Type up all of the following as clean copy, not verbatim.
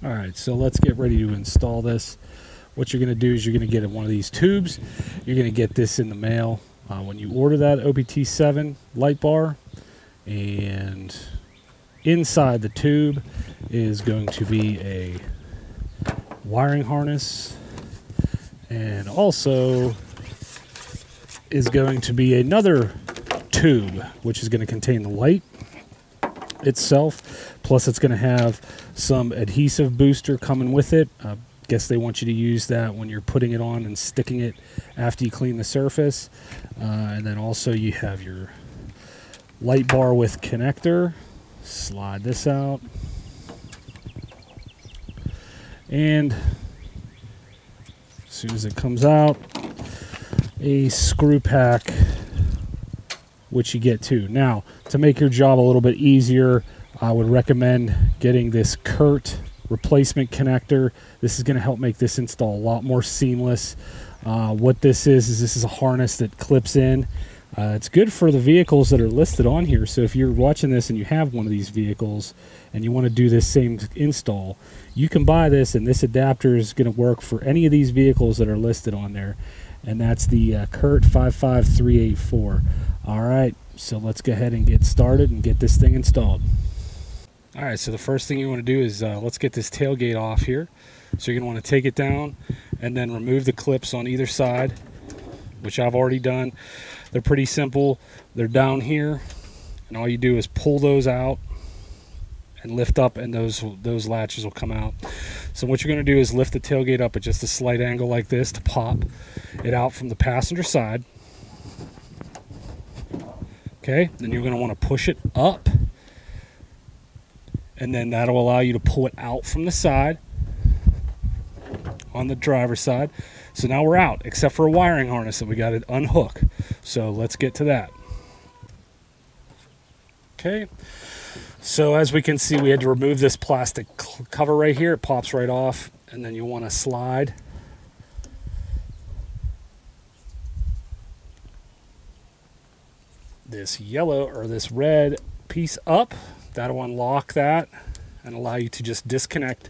All right, so let's get ready to install this. What you're going to do is you're going to get one of these tubes. You're going to get this in the mail when you order that OPT7 light bar. And inside the tube is going to be a wiring harness. And also is going to be another tube, which is going to contain the light itself. Plus it's going to have some adhesive booster coming with it. Guess they want you to use that when you're putting it on and sticking it after you clean the surface. And then also you have your light bar with connector. Slide this out. And as soon as it comes out, a screw pack, which you get too. Now, to make your job a little bit easier, I would recommend getting this Curt replacement connector. This is going to help make this install a lot more seamless. What this is this is a harness that clips in. It's good for the vehicles that are listed on here. So if you're watching this and you have one of these vehicles and you want to do this same install, you can buy this, and this adapter is going to work for any of these vehicles that are listed on there. And that's the Curt 55384. All right, so let's go ahead and get started and get this thing installed. All right, so the first thing you want to do is let's get this tailgate off here. So you're going to want to take it down and then remove the clips on either side, which I've already done. They're pretty simple. They're down here, and all you do is pull those out and lift up, and those latches will come out. So what you're going to do is lift the tailgate up at just a slight angle like this to pop it out from the passenger side. Okay, then you're going to want to push it up, and then that'll allow you to pull it out from the side on the driver's side. So now we're out, except for a wiring harness that we got to unhook. So let's get to that. Okay, so as we can see, we had to remove this plastic cover right here. It pops right off, and then you want to slide this yellow or this red piece up. That'll unlock that and allow you to just disconnect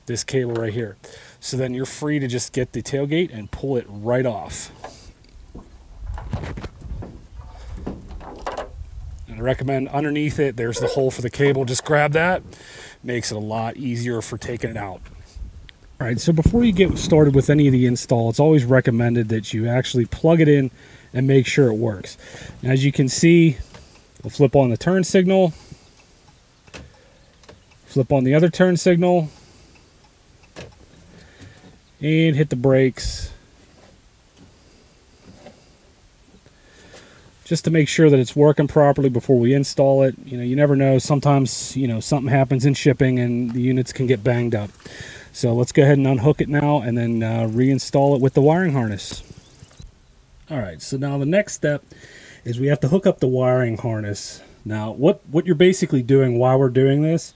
this cable right here. So then you're free to just get the tailgate and pull it right off. And I recommend underneath it, there's the hole for the cable. Just grab that. Makes it a lot easier for taking it out. All right, so before you get started with any of the install, it's always recommended that you actually plug it in and make sure it works. And as you can see, we'll flip on the turn signal, flip on the other turn signal, and hit the brakes just to make sure that it's working properly before we install it. You know, you never know. Sometimes, you know, something happens in shipping and the units can get banged up. So let's go ahead and unhook it now and then reinstall it with the wiring harness. All right, so now the next step is we have to hook up the wiring harness. Now, what you're basically doing while we're doing this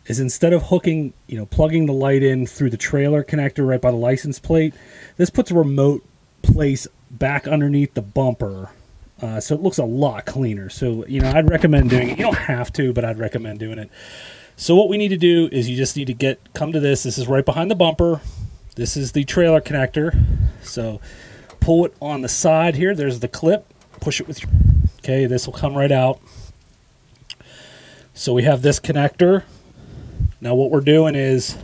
is, instead of hooking, plugging the light in through the trailer connector right by the license plate, this puts a remote place back underneath the bumper. So it looks a lot cleaner. So, I'd recommend doing it. You don't have to, but I'd recommend doing it. So what we need to do is you just need to come to this. This is right behind the bumper. This is the trailer connector. So pull it on the side here. There's the clip. Push it with your... Okay, this will come right out. So we have this connector. Now what we're doing is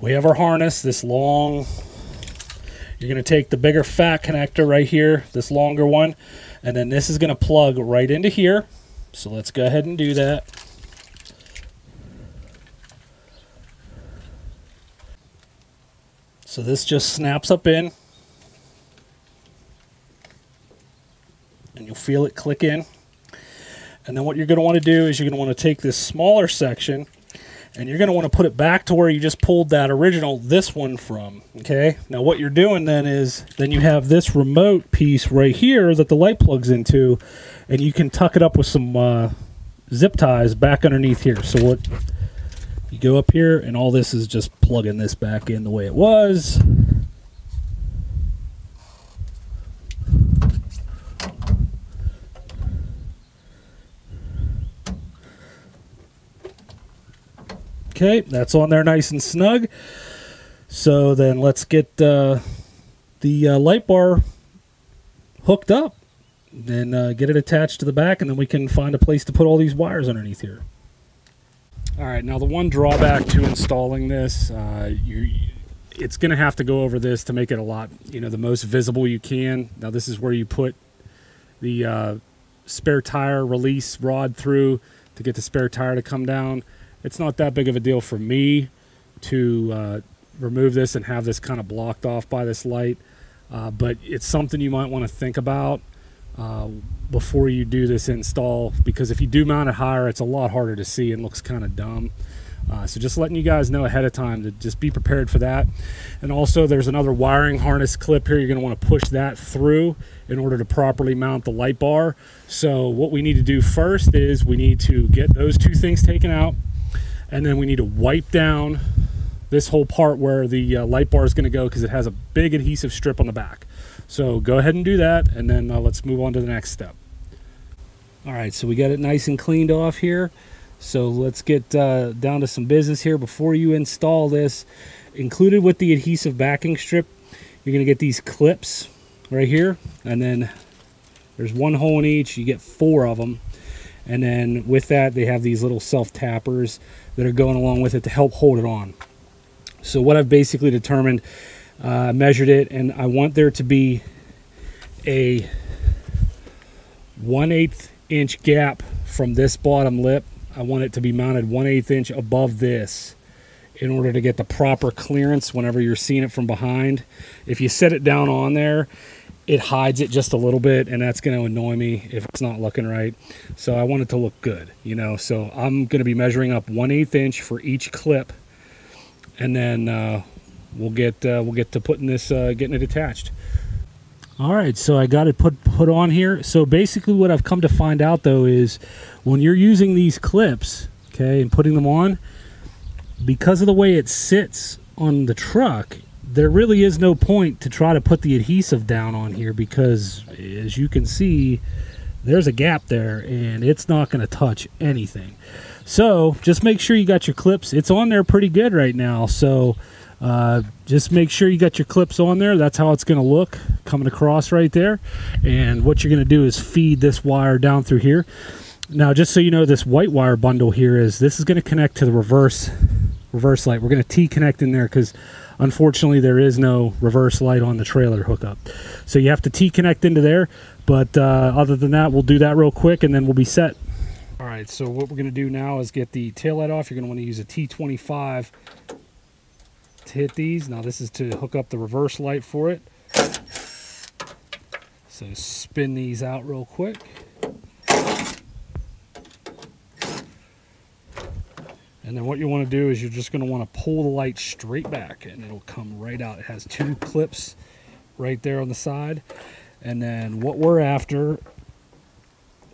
we have our harness, this long. You're going to take the bigger fat connector right here, this longer one, and then this is going to plug right into here. So let's go ahead and do that. So this just snaps up in, and you'll feel it click in. And then what you're going to want to do is you're going to want to take this smaller section, and you're going to want to put it back to where you just pulled that original, this one from, okay? Now what you're doing then is, then you have this remote piece right here that the light plugs into, and you can tuck it up with some zip ties back underneath here. So what you go up here, and all this is just plugging this back in the way it was. Okay, that's on there nice and snug. So then let's get the light bar hooked up and get it attached to the back, and then we can find a place to put all these wires underneath here. All right, now the one drawback to installing this, it's going to have to go over this to make it a lot, the most visible you can. Now this is where you put the spare tire release rod through to get the spare tire to come down. It's not that big of a deal for me to remove this and have this kind of blocked off by this light, but it's something you might want to think about before you do this install, because if you do mount it higher, it's a lot harder to see and looks kind of dumb. So just letting you guys know ahead of time to just be prepared for that. And also there's another wiring harness clip here. You're going to want to push that through in order to properly mount the light bar. So what we need to do first is we need to get those two things taken out, and then we need to wipe down this whole part where the light bar is going to go, because it has a big adhesive strip on the back. So go ahead and do that, and then let's move on to the next step. All right, so we got it nice and cleaned off here. So let's get down to some business here. Before you install this, included with the adhesive backing strip, you're going to get these clips right here, and then there's one hole in each. You get 4 of them, and then with that they have these little self tappers that are going along with it to help hold it on. So what I've basically determined, measured it, and I want there to be a 1/8 inch gap from this bottom lip. I want it to be mounted 1/8 inch above this in order to get the proper clearance whenever you're seeing it from behind. If you set it down on there, it hides it just a little bit, and that's going to annoy me if it's not looking right. So I want it to look good, So I'm going to be measuring up 1/8 inch for each clip, and then we'll get to putting this, getting it attached. All right, so I got it put on here. So basically what I've come to find out though is when you're using these clips, okay, and putting them on, because of the way it sits on the truck, there really is no point to try to put the adhesive down on here, because as you can see, there's a gap there and it's not going to touch anything. So just make sure you got your clips. It's on there pretty good right now, so just make sure you got your clips on there. That's how it's going to look coming across right there. And what you're going to do is feed this wire down through here. Now just so you know, this white wire bundle here is going to connect to the reverse light. We're going to T-connect in there because unfortunately there is no reverse light on the trailer hookup, so you have to T-connect into there. But other than that, we'll do that real quick and then we'll be set. All right, so what we're going to do now is get the tail light off. You're going to want to use a T25 to hit these. Now this is to hook up the reverse light for it. So spin these out real quick. And then what you want to do is you're just going to want to pull the light straight back and it'll come right out. It has 2 clips right there on the side. And then what we're after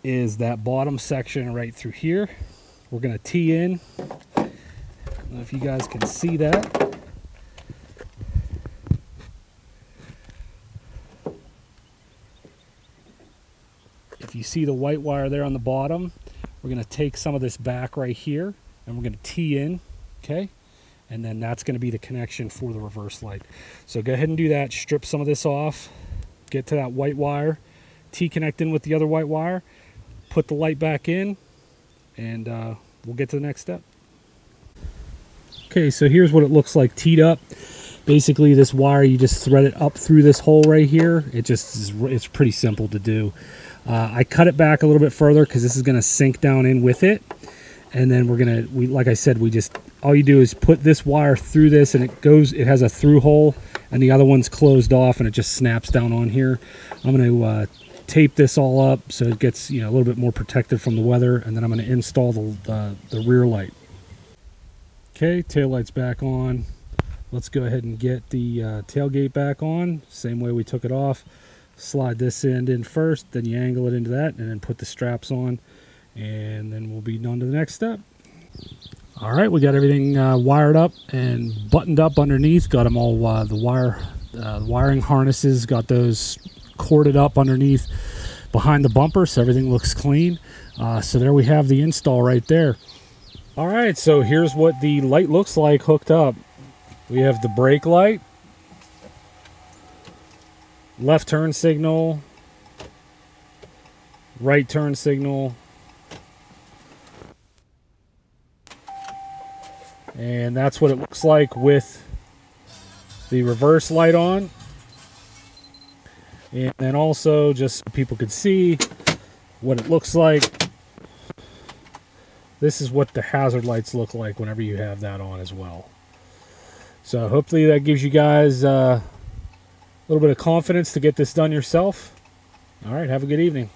is that bottom section right through here. We're going to tee in. I don't know if you guys can see that. If you see the white wire there on the bottom, we're going to take some of this back right here and we're going to tee in, okay? And then that's going to be the connection for the reverse light. So go ahead and do that. Strip some of this off, get to that white wire, T-connect in with the other white wire, put the light back in, and we'll get to the next step. Okay, so here's what it looks like teed up. Basically this wire, you just thread it up through this hole right here. It's pretty simple to do. I cut it back a little bit further because this is going to sink down in with it. And then like I said, all you do is put this wire through this and it has a through hole and the other one's closed off and it just snaps down on here. I'm going to tape this all up so it gets a little bit more protected from the weather, and then I'm going to install the rear light. Okay, tail light's back on. Let's go ahead and get the tailgate back on, same way we took it off. Slide this end in first, then you angle it into that, and then put the straps on, and then we'll be on to the next step. All right, we got everything wired up and buttoned up underneath. Got them all, the wiring harnesses, got those corded up underneath behind the bumper, so everything looks clean. So there we have the install right there. All right, so here's what the light looks like hooked up. We have the brake light, left turn signal, right turn signal, and that's what it looks like with the reverse light on. And then also, just so people could see what it looks like, this is what the hazard lights look like whenever you have that on as well. So hopefully that gives you guys a little bit of confidence to get this done yourself. All right, have a good evening.